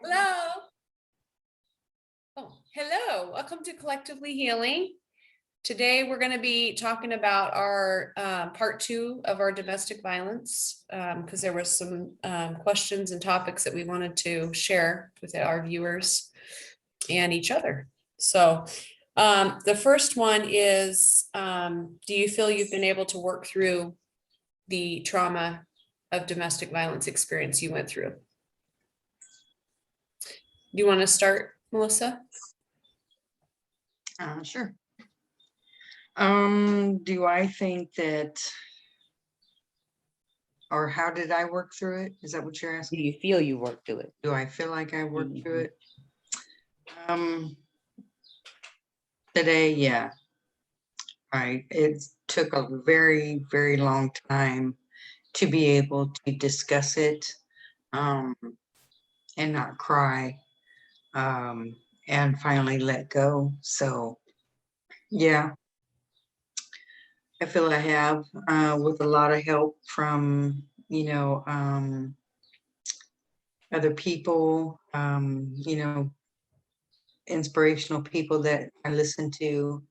Hello. Oh, hello. Welcome to Collectively Healing. Today, we're going to be talking about our part 2 of our domestic violence because there was some questions and topics that we wanted to share with our viewers and each other. So the first one is, do you feel you've been able to work through the trauma of domestic violence experience you went through? Do you want to start, Melissa? Sure. Do I think that, or how did I work through it? Is that what you're Do asking? you feel you worked through it? Do I feel like I worked through Mhm. it? Today, yeah. It took a very, very long time to be able to discuss it, and not cry, and finally let go. So, yeah, I feel I have, with a lot of help from, other people, inspirational people that I listen to,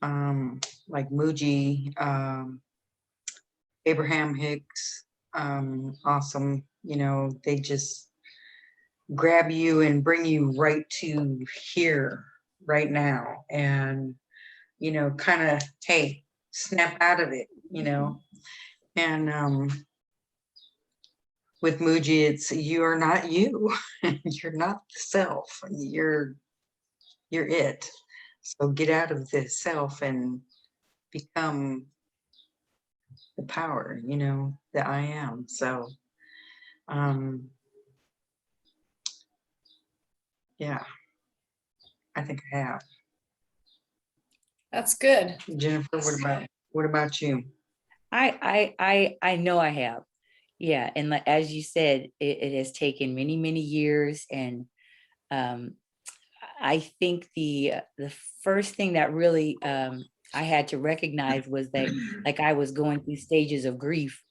like Muji, Abraham Hicks, awesome. They just grab you and bring you right to here, right now, and kind of, hey, snap out of it. And with Muji, it's you are not you. You're not the self. You're it. So get out of the self and become the power, that I am. So yeah, I think I have. That's good. Jennifer, what about you? I know I have. Yeah. And like, as you said, it has taken many, many years. And um, I think the first thing that really I had to recognize was that like I was going through stages of grief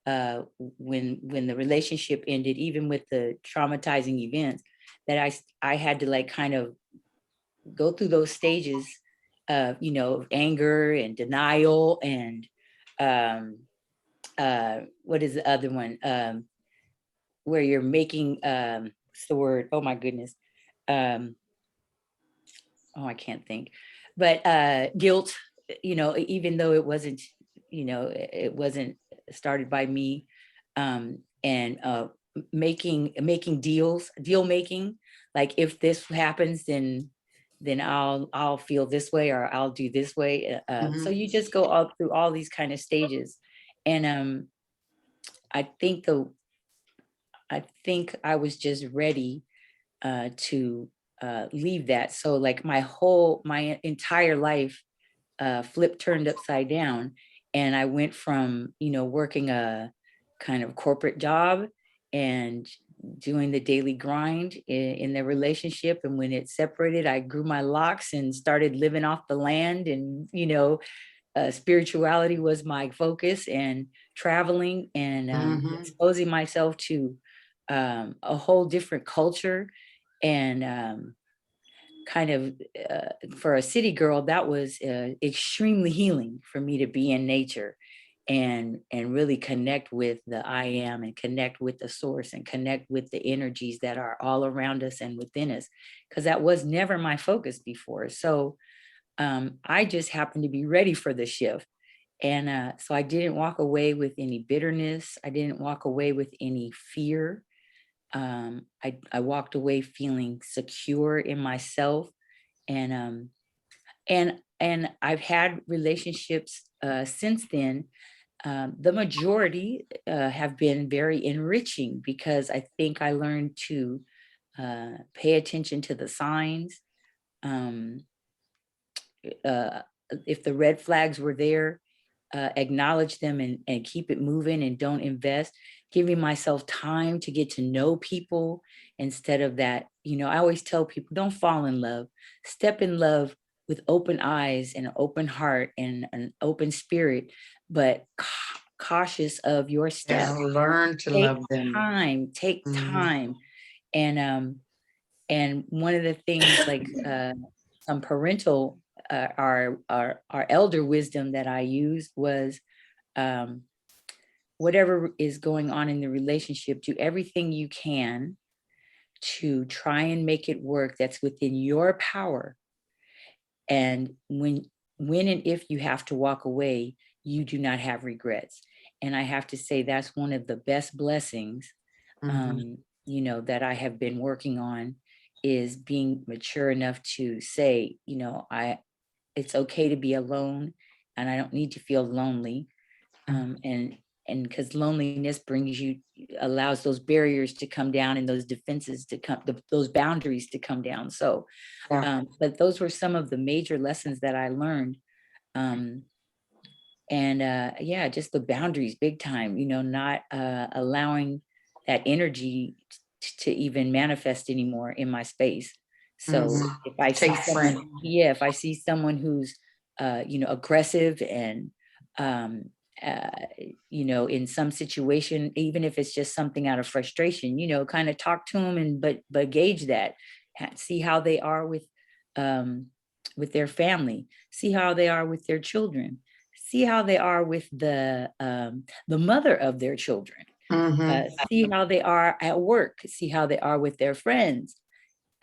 when the relationship ended, even with the traumatizing events, that I had to like kind of go through those stages of anger and denial and um what is the other one, where you're making what's the word, oh my goodness, um oh I can't think, but guilt, even though it wasn't, it wasn't started by me, and making deal making, like if this happens, then I'll feel this way, or I'll do this way. So Mhm. you just go all through all these kind of stages. And I think the I think I was just ready to leave that. So like my entire life flipped, turned upside down, and I went from working a kind of corporate job and doing the daily grind in the relationship. And when it separated, I grew my locks and started living off the land. And spirituality was my focus, and traveling and Mhm. exposing myself to a whole different culture. And kind of for a city girl, that was extremely healing for me to be in nature and really connect with the I am, and connect with the source, and connect with the energies that are all around us and within us, because that was never my focus before. So I just happened to be ready for the shift. And so I didn't walk away with any bitterness. I didn't walk away with any fear. I walked away feeling secure in myself. And and I've had relationships since then. The majority have been very enriching, because I think I learned to pay attention to the signs. Um, uh, if the red flags were there, acknowledge them, and keep it moving, and don't invest, giving myself time to get to know people, instead of that. I always tell people, don't fall in love, step in love with open eyes and an open heart and an open spirit, but cautious of your Yeah, step. learn to Take love them. time, take Mhm. time. And one of the things like some parental our elder wisdom that I used was whatever is going on in the relationship, do everything you can to try and make it work that's within your power. And when and if you have to walk away, you do not have regrets. And I have to say that's one of the best blessings, Mhm. that I have been working on, is being mature enough to say, it's okay to be alone and I don't need to feel lonely. And because loneliness allows those barriers to come down and those defenses to come, those boundaries to come down. So, Yeah. but those were some of the major lessons that I learned. Um, and yeah, just the boundaries, big time, not allowing that energy to even manifest anymore in my space. So Mhm. if I see Take friend. someone, yeah, if I see someone who's aggressive and um uh in some situation, even if it's just something out of frustration, kind of talk to them, and but gauge that, see how they are with their family, see how they are with their children, see how they are with the mother of their children, Mhm. see how they are at work, see how they are with their friends,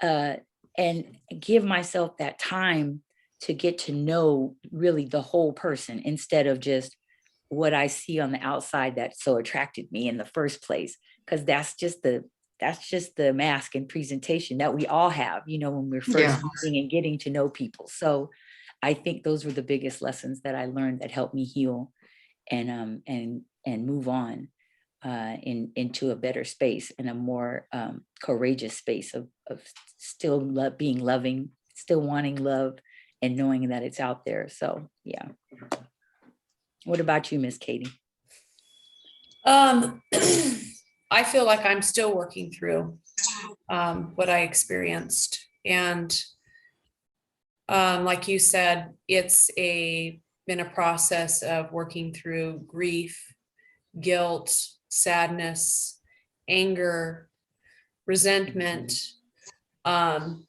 uh, and give myself that time to get to know really the whole person instead of just what I see on the outside that so attracted me in the first place. Because that's just the mask and presentation that we all have, when we're first Yeah. meeting and getting to know people. So I think those were the biggest lessons that I learned that helped me heal and move on into a better space and a more courageous space of still being loving, still wanting love, and knowing that it's out there. So yeah. What about you, Miss Katie? Um, I feel like I'm still working through what I experienced. And like you said, it's been a process of working through grief, guilt, sadness, anger, resentment. Um,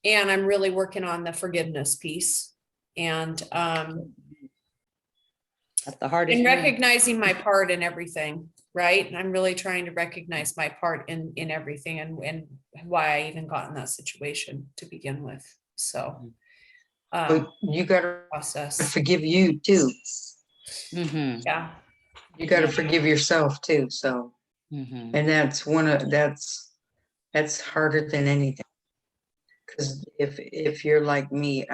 and I'm really working on the forgiveness piece. And That's the hardest in one. recognizing my part in everything, right? And I'm really trying to recognize my part in everything and why I even got in that situation to begin with. So But you gotta process. forgive you too. Mm-hmm. Yeah. You gotta Yeah. forgive yourself too. So, Mm-hmm. and that's harder than anything. Because if you're like me,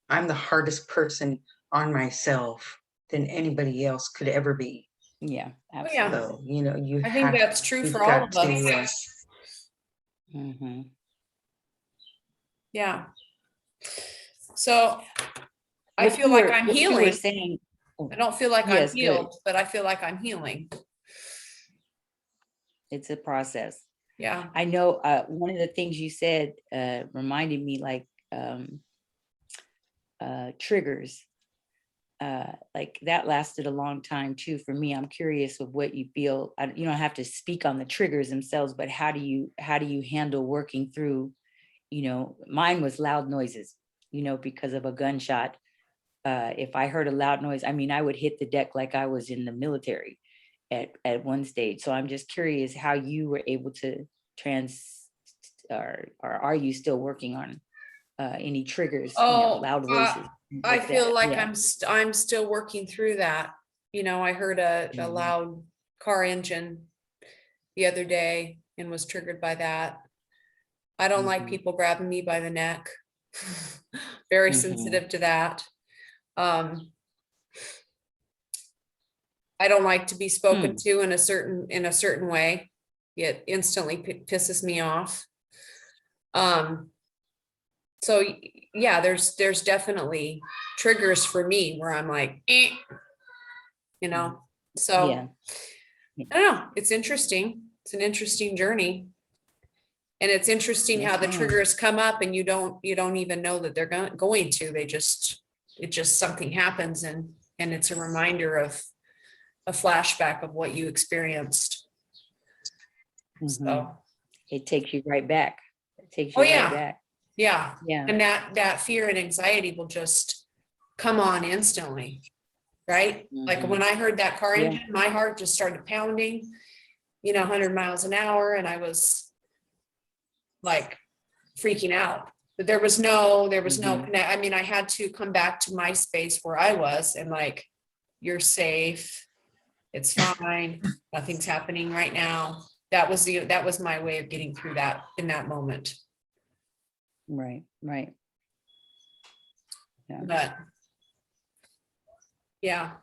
I'm the hardest person on myself than anybody else could ever be. Yeah, Oh, yeah. absolutely. So, you I think have, that's true you've for all got of us. to, Mm-hmm. Yeah. So I What feel you like were I'm what you were healing. saying. I don't feel like I'm Yes, good. healed, but I feel like I'm healing. It's a process. Yeah. I know one of the things you said reminded me like triggers. Like that lasted a long time too for me. I'm curious of what you feel. You don't have to speak on the triggers themselves, but how do you handle working through? Mine was loud noises. Because of a gunshot. If I heard a loud noise, I mean, I would hit the deck like I was in the military at one stage. So I'm just curious how you were able to or are you still working on any triggers, Oh, loud voices, things I like feel that. like Yeah. I'm still working through that. I heard a Mhm. loud car engine the other day and was triggered by that. I don't like Mhm. people grabbing me by the neck. Very Mhm. sensitive to that. I don't like to be spoken Hmm. to in a certain way. It instantly pisses me off. So yeah, there's definitely triggers for me where I'm like, Yeah. so I don't know. It's interesting. It's an interesting journey. And it's interesting how Yes, the ma'am. triggers come up and you don't even know that they're going to. It just something happens and it's a reminder of a flashback of what you experienced. Mhm. So, It takes you right back. It takes oh you right yeah, back. yeah. Yeah. And that fear and anxiety will just come on instantly, right? Like Mhm. when I heard that car Yeah. engine, my heart just started pounding, 100 miles an hour, and I was like freaking out. But there was no Mhm. connect. I mean, I had to come back to my space where I was and like, you're safe. It's fine. Nothing's happening right now. That was my way of getting through that in that moment. Right. Right. Yeah. But yeah.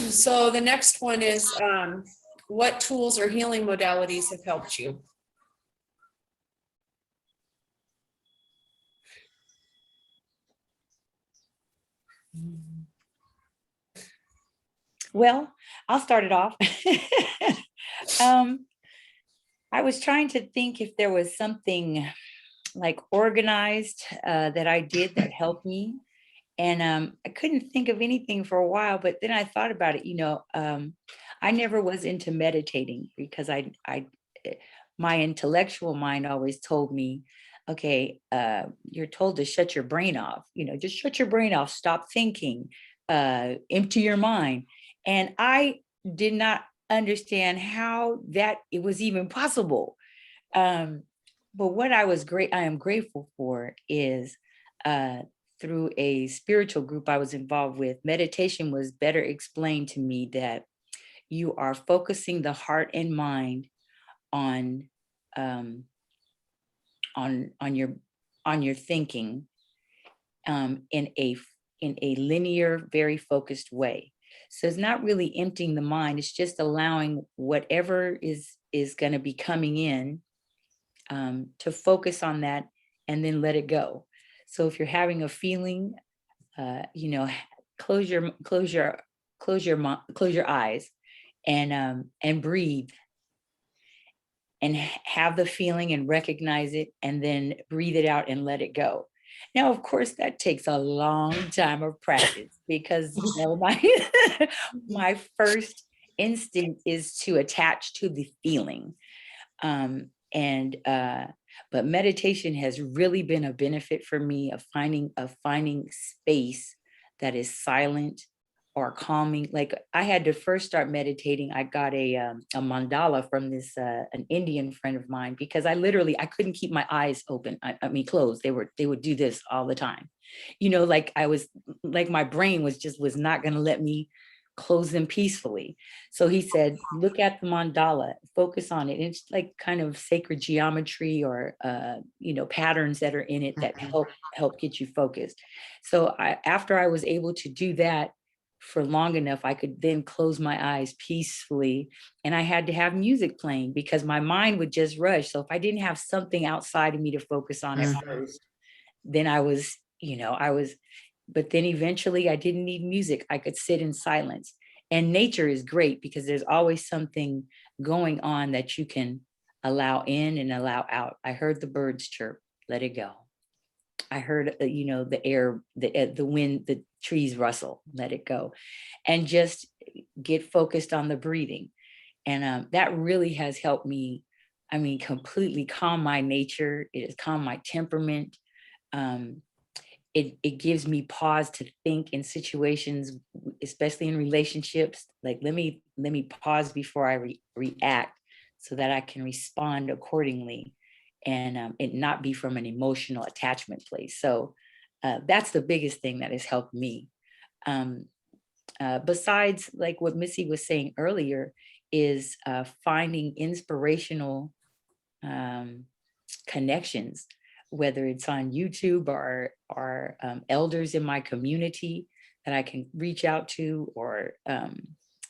So the next one is, what tools or healing modalities have helped you? Well, I'll start it off. um, I was trying to think if there was something like organized that I did that helped me. And I couldn't think of anything for a while, but then I thought about it, I never was into meditating because my intellectual mind always told me, okay, you're told to shut your brain off, just shut your brain off, stop thinking, empty your mind. And I did not understand how that it was even possible. Um, but what I am grateful for is uh, through a spiritual group I was involved with, meditation was better explained to me that you are focusing the heart and mind on um, on your thinking in a linear, very focused way. So it's not really emptying the mind; it's just allowing whatever is going to be coming in to focus on that and then let it go. So if you're having a feeling, close your close your eyes and breathe and have the feeling and recognize it and then breathe it out and let it go. Now, of course, that takes a long time of practice because my my first instinct is to attach to the feeling. And but meditation has really been a benefit for me of finding space that is silent or calming. Like I had to first start meditating. I got a mandala from this an Indian friend of mine because I couldn't keep my eyes open. I mean closed. They would do this all the time. Like I was like my brain was not going to let me close them peacefully. So he said, look at the mandala, focus on it. It's like kind of sacred geometry or patterns that are in it that help get you focused. So after I was able to do that for long enough, I could then close my eyes peacefully. And I had to have music playing because my mind would just rush. So if I didn't have something outside of me to focus on at first, then but then eventually I didn't need music. I could sit in silence. And nature is great because there's always something going on that you can allow in and allow out. I heard the birds chirp, let it go. I heard, the air, the wind, the trees rustle, let it go. And just get focused on the breathing. And that really has helped me, I mean, completely calm my nature. It has calmed my temperament. Um, it gives me pause to think in situations, especially in relationships. Like let me pause before I react so that I can respond accordingly and it not be from an emotional attachment place. So that's the biggest thing that has helped me. Um, Besides, like what Missy was saying earlier, is finding inspirational connections, whether it's on YouTube or elders in my community that I can reach out to, or and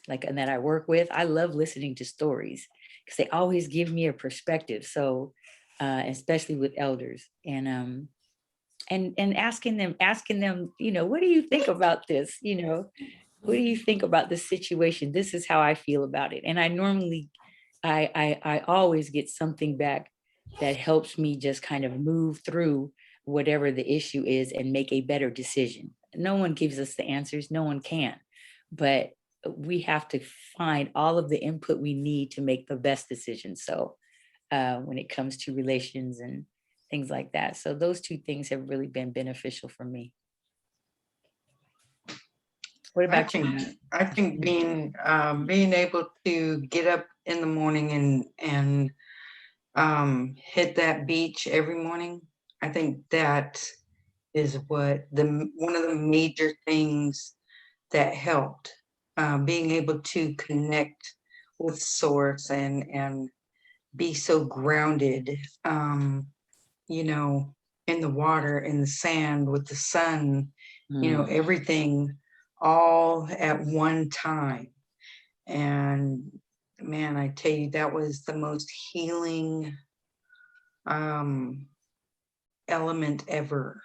that I work with. I love listening to stories because they always give me a perspective. So, especially with elders and asking them, what do you think about this? What do you think about this situation? This is how I feel about it. And I normally, I always get something back that helps me just kind of move through whatever the issue is and make a better decision. No one gives us the answers, no one can. But we have to find all of the input we need to make the best decision. So when it comes to relations and things like that. So those two things have really been beneficial for me. What about you? I think being able to get up in the morning and hit that beach every morning, I think that is what one of the major things that helped. Being able to connect with source and be so grounded, you know, in the water, in the sand, with the sun, you know, everything all at one time. And man, I tell you, that was the most healing element ever,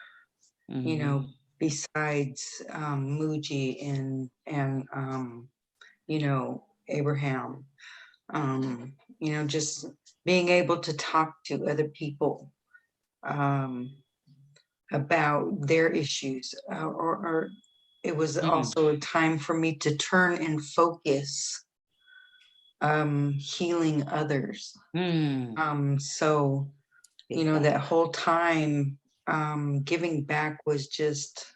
you know, besides Muji and you know, Abraham. You know, just being able to talk to other people about their issues, or it was also a time for me to turn and focus healing others. So, you know, that whole time giving back was just,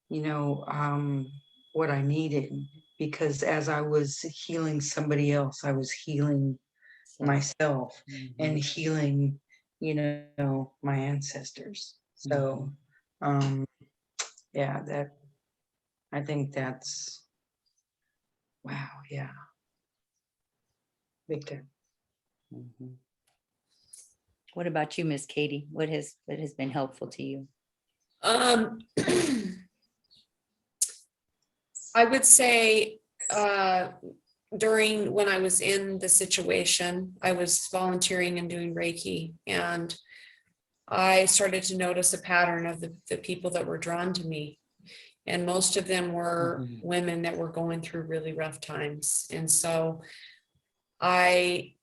you know, what I needed, because as I was healing somebody else, I was healing myself and healing, you know, my ancestors. So, yeah, that, I think that's, wow, yeah. Big time. What about you, Miss Katie? What has been helpful to you? I would say during when I was in the situation, I was volunteering and doing Reiki, and I started to notice a pattern of the people that were drawn to me. And most of them were women that were going through really rough times. And so when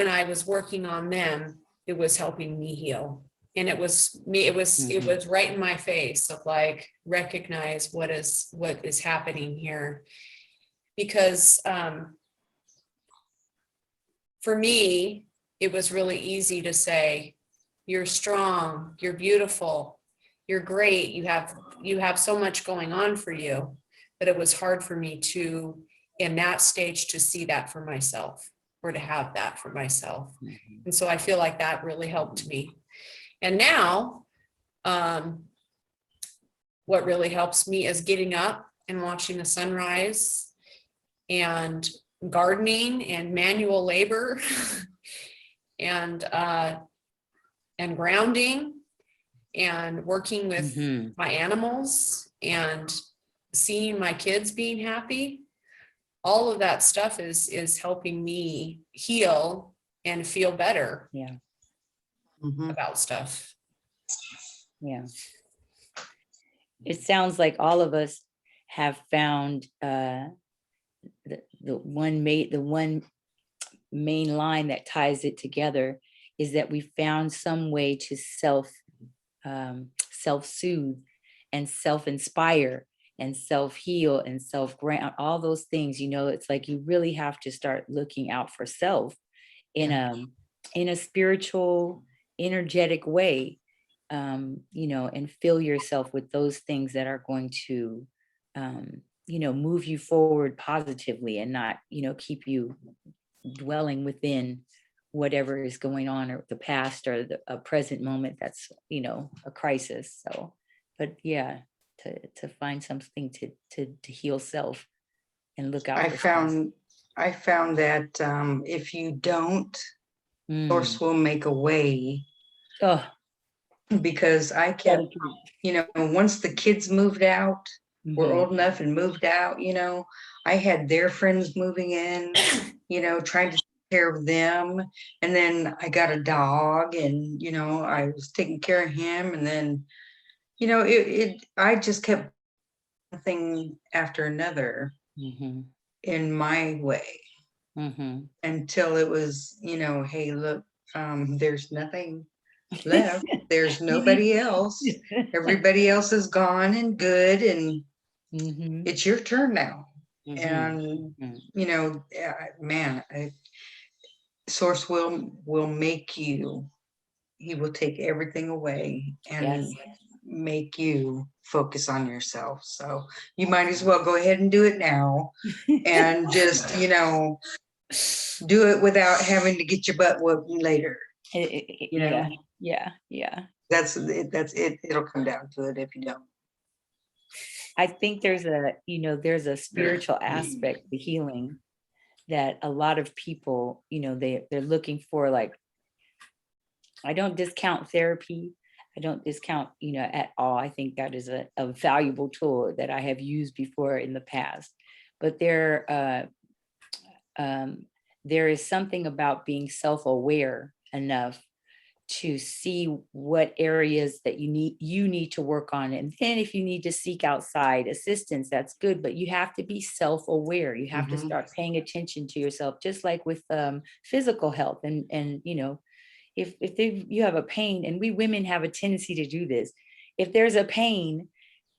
I was working on them, it was helping me heal. And it was right in my face of like, recognize what is happening here. Because for me, it was really easy to say, you're strong, you're beautiful, you're great, you have so much going on for you. But it was hard for me to, in that stage, to see that for myself, or to have that for myself. And so I feel like that really helped me. And now, what really helps me is getting up and watching the sunrise and gardening and manual labor and grounding and working with my animals and seeing my kids being happy. All of that stuff is helping me heal and feel better about stuff. Yeah. It sounds like all of us have found the one main line that ties it together is that we found some way to self-soothe and self-inspire and self-heal and self-ground, all those things. You know, it's like you really have to start looking out for self in a spiritual, energetic way, you know, and fill yourself with those things that are going to you know, move you forward positively and not, you know, keep you dwelling within whatever is going on, or the past, or a present moment that's, you know, a crisis. So, but yeah, to find something to heal self and look out. I found that if you don't, Source will make a way. Because I kept, you know, once the kids moved out, were old enough and moved out, you know, I had their friends moving in, you know, trying to take care of them. And then I got a dog, and, you know, I was taking care of him. And then, you know, I just kept one thing after another in my way until it was, you know, hey, look, there's nothing left. There's nobody else. Everybody else is gone and good. And Mhm, It's your turn now. mhm, And, mhm. you know, man, Source will make you, he will take everything away and Yes. make you focus on yourself. So you might as well go ahead and do it now and just, you know, do it without having to get your butt whooped later. You know, Yeah, yeah, yeah. that's it. That's it. It'll come down to it if you don't. I think there's a spiritual aspect to healing that a lot of people, they're looking for. Like, I don't discount therapy. I don't discount, at all. I think that is a valuable tool that I have used before in the past. But um, there is something about being self-aware enough to see what areas that you need to work on. And then if you need to seek outside assistance, that's good, but you have to be self-aware. You have to Mhm. start paying attention to yourself, just like with physical health. And if you have a pain, and we women have a tendency to do this, if there's a pain,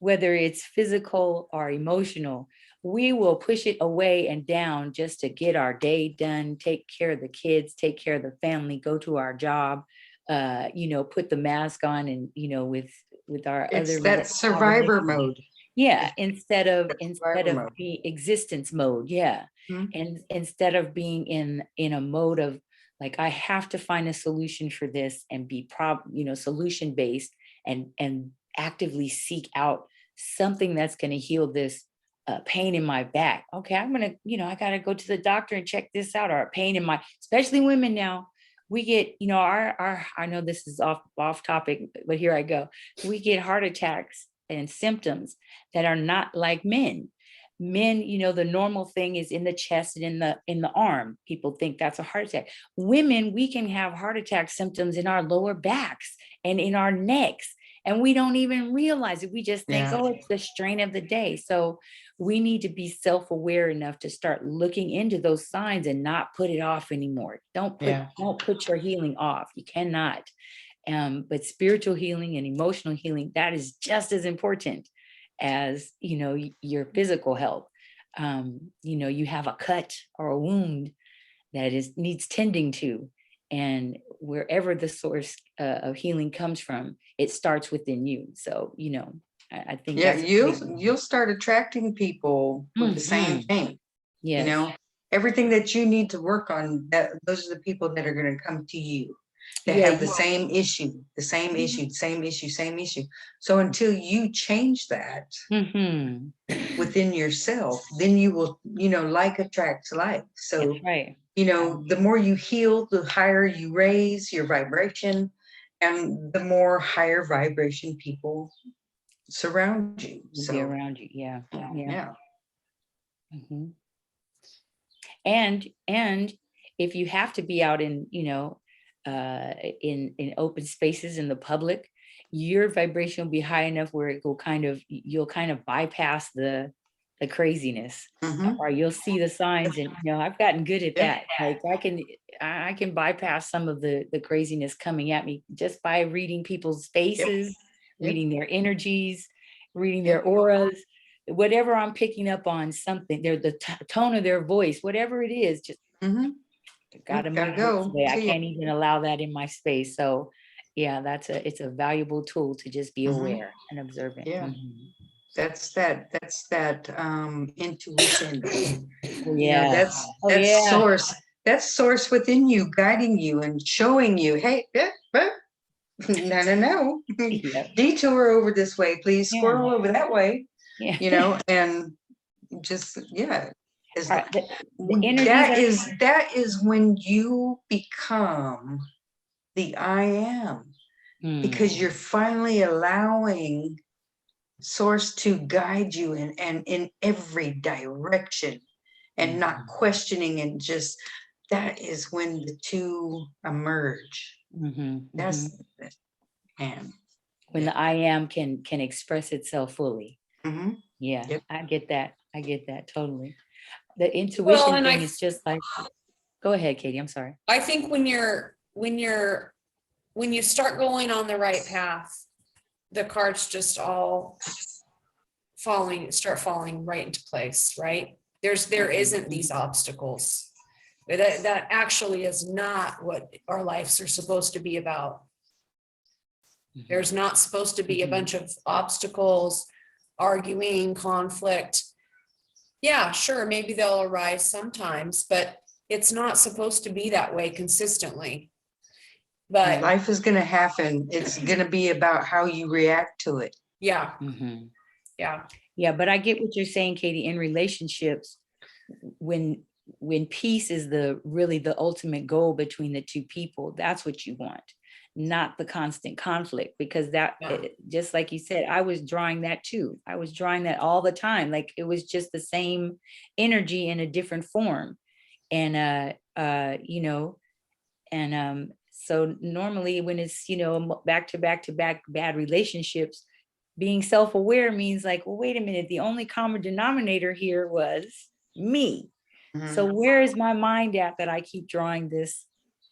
whether it's physical or emotional, we will push it away and down just to get our day done, take care of the kids, take care of the family, go to our job, put the mask on, and with our It's other that survivor mode. yeah, It's instead survivor of mode. the existence mode, yeah. Mhm. And instead of being in a mode of, like, I have to find a solution for this and be solution based, and actively seek out something that's going to heal this pain in my back. Okay, I'm gonna, I gotta go to the doctor and check this out. Or a pain in my, especially women now, we get, our I know this is off topic, but here I go. We get heart attacks and symptoms that are not like men. Men, the normal thing is in the chest and in the arm. People think that's a heart attack. Women, we can have heart attack symptoms in our lower backs and in our necks, and we don't even realize it. We just think, Yeah. oh, it's the strain of the day. So we need to be self-aware enough to start looking into those signs and not put it off anymore. Yeah. Don't put your healing off. You cannot. But spiritual healing and emotional healing, that is just as important as, your physical health. You have a cut or a wound that needs tending to, and wherever the source of healing comes from, it starts within you. So, I think Yeah. that's a big You'll start attracting people with the same Mhm. thing. You Yes. know, everything that you need to work on, that those are the people that are going to come to you, that Yeah. have the same issue, the same issue, same issue, same issue. So until you change that Mhm. within yourself, then you will, like attracts like. That's So, right. the more you heal, the higher you raise your vibration, and the more higher vibration people surround you. Will be So, around you. Yeah. Yeah. yeah. Mhm. And if you have to be out in, in open spaces in the public, your vibration will be high enough where it will you'll kind of bypass the craziness, Mhm. or you'll see the signs. And I've gotten good at Yeah. that. Like, I can bypass some of the craziness coming at me just by reading people's Yep. faces, Yep. reading their energies, reading their Yep. auras, whatever I'm picking up on, something, the tone of their voice, whatever it is, just Mhm. gotta Gotta move this go. way. I See ya. can't even allow that in my space. So yeah, it's a valuable tool to just be Mhm. aware and observant. Yeah. Mhm. That's that intuition. Oh yeah. Oh That's yeah. source. That's source within you, guiding you and showing you, hey, no, no, no. Yeah. Detour over this way, please. Yeah. Squirrel over that way, Yeah. and just, yeah. Is All right. The energies that is when you become the I am, because you're finally allowing source to guide you and in every direction, and not questioning, and just, that is when the two emerge. That's, man. when Yeah. the I am can express itself fully. Hmm. Yeah, Yep. I get that. I get that totally. The Well, intuition and thing is just like, go ahead, Katie. I'm sorry. I think when you start going on the right path, the cards just all start falling right into place, right? There isn't these obstacles. That actually is not what our lives are supposed to be about. There's not supposed to be a bunch of obstacles, arguing, conflict. Yeah, sure, maybe they'll arise sometimes, but it's not supposed to be that way consistently. But Life is gonna happen. It's gonna be about how you react to it. yeah, Mhm. yeah, Yeah, but I get what you're saying, Katie. In relationships, when peace is really the ultimate goal between the two people, that's what you want, not the constant conflict. Because Yeah. just like you said, I was drawing that too. I was drawing that all the time. Like it was just the same energy in a different form. And so normally when it's, back to back to back bad relationships, being self-aware means like, well, wait a minute, the only common denominator here was me. So Mhm. where is my mind at that I keep drawing this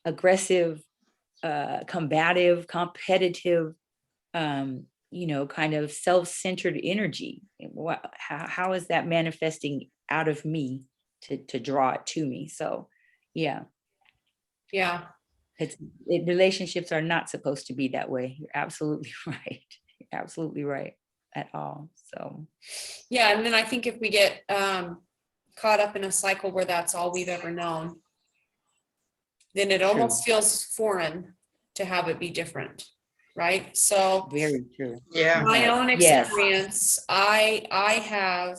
aggressive, combative, competitive, kind of self-centered energy? How is that manifesting out of me to draw it to me? So yeah, yeah. relationships are not supposed to be that way. You're absolutely right. You're absolutely right at all. So Yeah, and then I think if we get caught up in a cycle where that's all we've ever known, then it almost feels foreign to have it be different, right? So very true. Yeah. my own Yes. experience, I have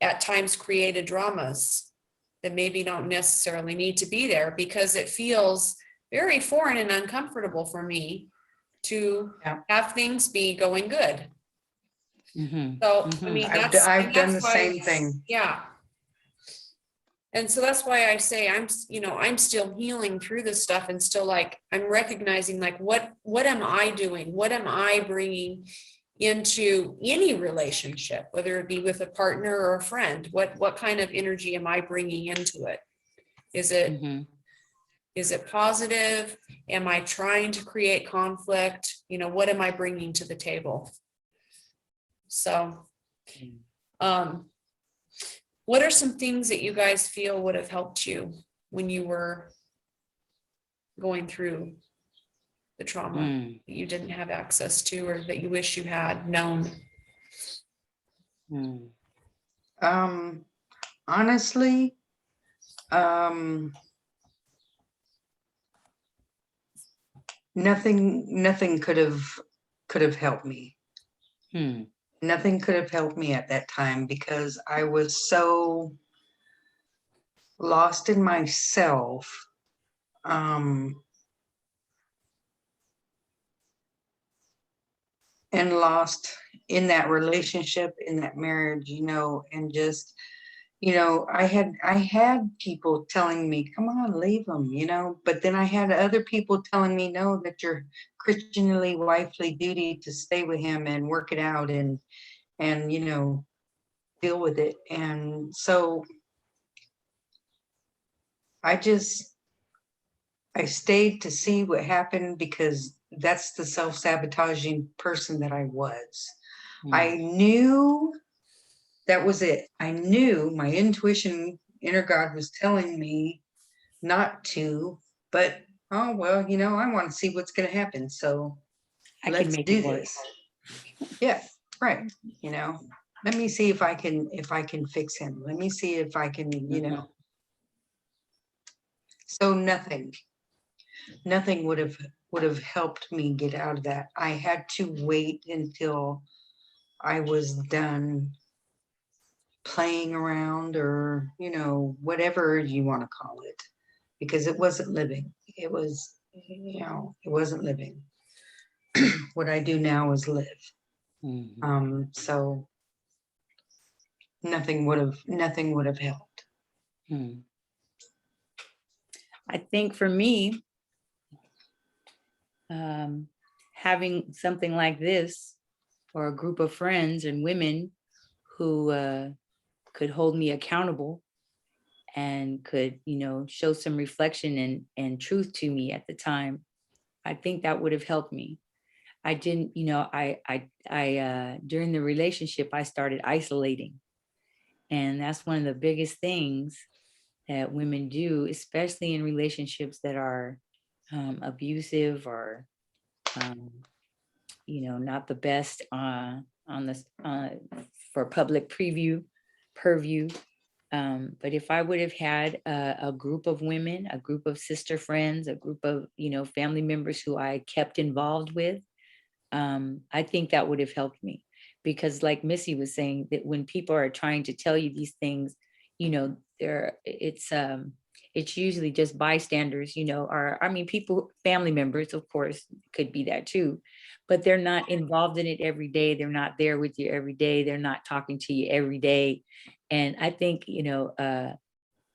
at times created dramas that maybe don't necessarily need to be there because it feels very foreign and uncomfortable for me to Yeah. have things be going good. Mhm, So, I mhm. mean, I've done the that's why, same thing. yeah. And so that's why I say I'm still healing through this stuff and still like, I'm recognizing like, what am I doing? What am I bringing into any relationship, whether it be with a partner or a friend? What kind of energy am I bringing into it? Is it Mhm. Is it positive? Am I trying to create conflict? What am I bringing to the table? So, what are some things that you guys feel would have helped you when you were going through the trauma Mm, that you didn't have access to or that you wish you had known? mm, Honestly, nothing could have helped me. mm, Nothing could have helped me at that time because I was so lost in myself. Um, and lost in that relationship, in that marriage, and just, I had people telling me, come on, leave him, but then I had other people telling me, no, that your Christianly wifely duty to stay with him and work it out and deal with it. And so I just I stayed to see what happened because that's the self-sabotaging person that I was. I mm. knew that was it. I knew my intuition, inner God was telling me not to, but oh well, I want to see what's going to happen. So I can let's make do it work. this. Yeah, right. Let me see if I can fix him. Let me see if I can, Mhm, So nothing would have helped me get out of that. I had to wait until I was done playing around or whatever you want to call it, because it wasn't living. It wasn't living. What I do now is live. mhm, So nothing would have helped. mm. I think for me, um, having something like this or a group of friends and women who could hold me accountable and could, show some reflection and truth to me at the time, I think that would have helped me. I didn't, during the relationship, I started isolating. And that's one of the biggest things that women do, especially in relationships that are abusive or, not the best on this for public purview. But if I would have had a group of women, a group of sister friends, a group of, family members who I kept involved with, I think that would have helped me. Because like Missy was saying, that when people are trying to tell you these things, it's usually just bystanders, or I mean, people, family members, of course, could be that too, but they're not involved in it every day. They're not there with you every day. They're not talking to you every day. And I think,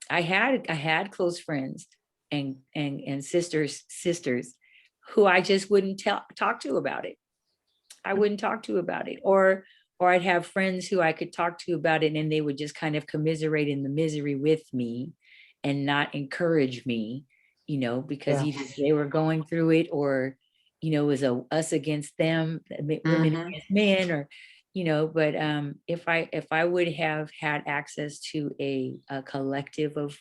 I had close friends and sisters who I just wouldn't talk to about it. I wouldn't talk to about it. Or I'd have friends who I could talk to about it and they would just kind of commiserate in the misery with me and not encourage me, because Yeah. either they were going through it, or, it was us against them, women Mhm. against men, or, but if I would have had access to a collective of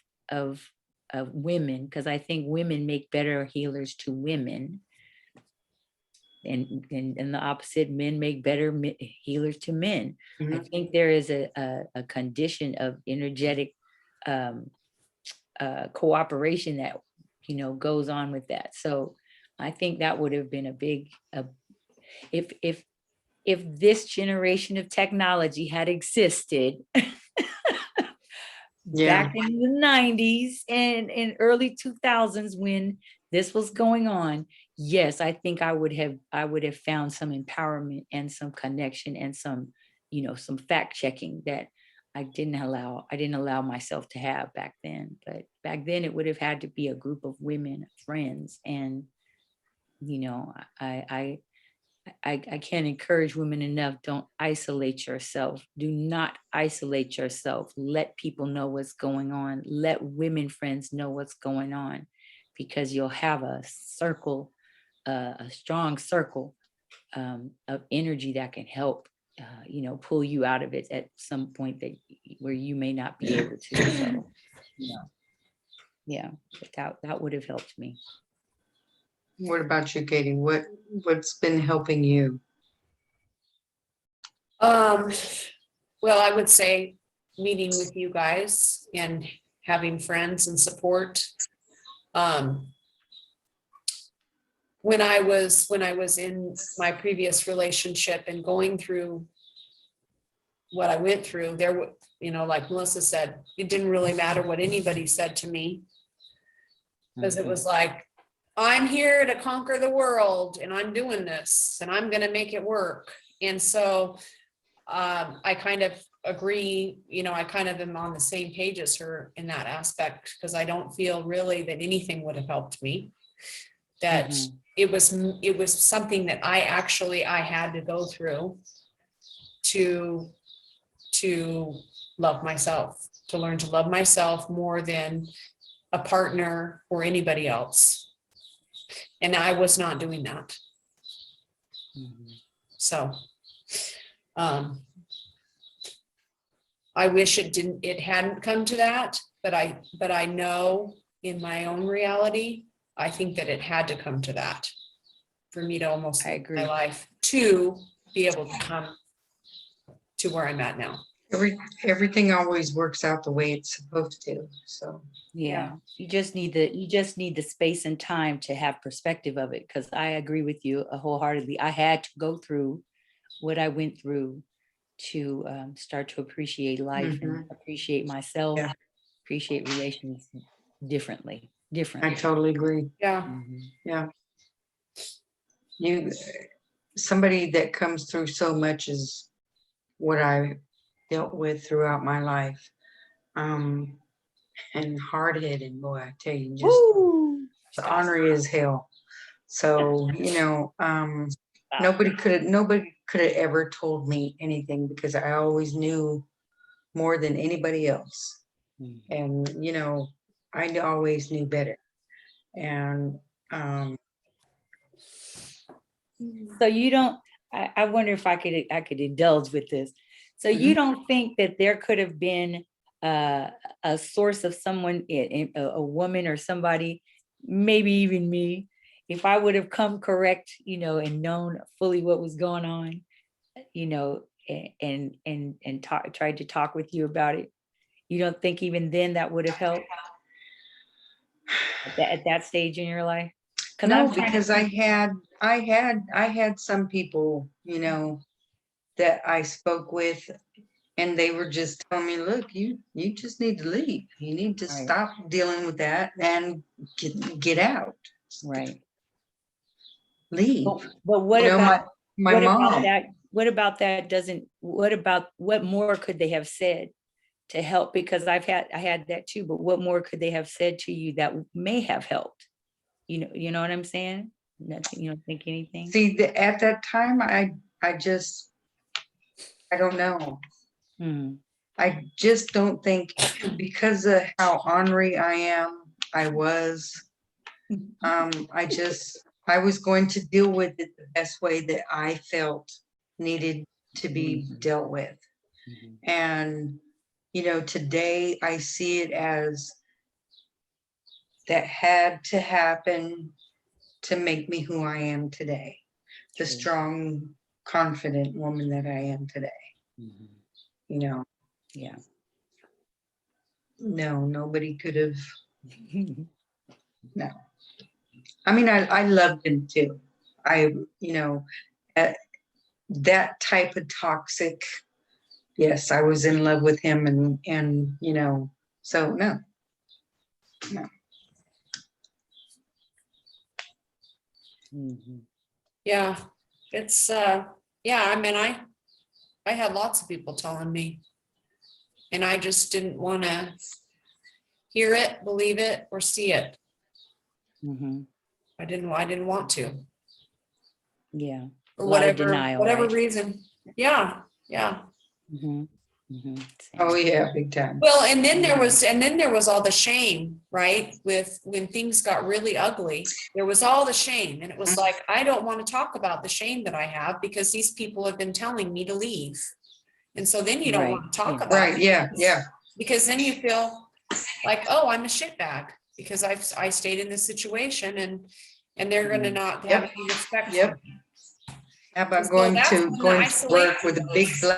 women, because I think women make better healers to women, and the opposite, men make better healers to men. I Mhm. think there is a condition of energetic cooperation that goes on with that. So I think that would have been a big if this generation of technology had existed Yeah. back in the 90s and early 2000s when this was going on, yes, I think I would have found some empowerment and some connection and some fact checking that I didn't allow myself to have back then. But back then it would have had to be a group of women friends. And you know I I can't encourage women enough. Don't isolate yourself. Do not isolate yourself. Let people know what's going on. Let women friends know what's going on, because you'll have a circle, a strong circle of energy that can help, pull you out of it at some point where you may not be able to. So, you know, yeah, that would have helped me. What about you, Katie? What's been helping you? Um, well, I would say meeting with you guys and having friends and support. Um, when I was in my previous relationship and going through what I went through, like Melissa said, it didn't really matter what anybody said to me, because it was like, I'm here to conquer the world and I'm doing this and I'm going to make it work. And so I kind of agree, I kind of am on the same page as her in that aspect, because I don't feel really that anything would have helped me. That Mhm. it was something that I had to go through to love myself, to learn to love myself more than a partner or anybody else. And I was not doing that. Mhm. So I wish it hadn't come to that, but I know in my own reality, I think that it had to come to that for me to almost I live agree. my life to be able to come to where I'm at now. Everything always works out the way it's supposed to. So Yeah, you just need the space and time to have perspective of it. Because I agree with you wholeheartedly. I had to go through what I went through to start to appreciate life and Mhm. appreciate myself, Yeah. appreciate relations differently. I totally agree. Yeah. Mhm. Yeah. You, somebody that comes through so much is what I dealt with throughout my life. And hard-headed, boy, I tell you, just Woo! ornery as hell. So, nobody could have ever told me anything, because I always knew more than anybody else. Mhm. And, always knew better. And So you don't, I wonder if I could indulge with this. So you don't think that there could have been a source of someone, a woman or somebody, maybe even me, if I would have come correct, and known fully what was going on, and tried to talk with you about it. You don't think even then that would have helped at that stage in your life? No, because I had some people, that I spoke with, and they were just telling me, look, you just need to leave. You need to Right. stop dealing with that and get out. Right. Leave. But what You know, about my what mom. about that? What about that doesn't, what more could they have said to help? Because I had that too, but what more could they have said to you that may have helped? You know what I'm saying? Nothing, you don't think anything? See, at that time, I don't know. Hmm. I just don't think, because of how ornery I was, I was going to deal with it the best way that I felt needed to be dealt with. Mhm. And, today I see it as that had to happen to make me who I am today. The True. strong, confident woman that I am today. Mhm. Yeah. No, nobody could have. No. I mean, I loved him too. Uh, that type of toxic, yes, I was in love with him, and so no. Mhm. Yeah, it's, I mean, I had lots of people telling me. And I just didn't want to hear it, believe it, or see it. Mhm. I didn't want to, Yeah. for A lot of whatever denial, right? reason. Yeah, yeah. Mhm. Mhm. Oh Same. yeah, big time. Well, and then there was all the shame, right? With when things got really ugly, there was all the shame. And it was like, I don't want to talk about the shame that I have because these people have been telling me to leave. And so then you don't Right. want to talk Yeah. about Right, it. yeah. Because then you feel like, oh, I'm a shitbag because I stayed in this situation and they're gonna not have Yep. any respect for Yep. me. How about So going that's to when the work isolation with a big goes. black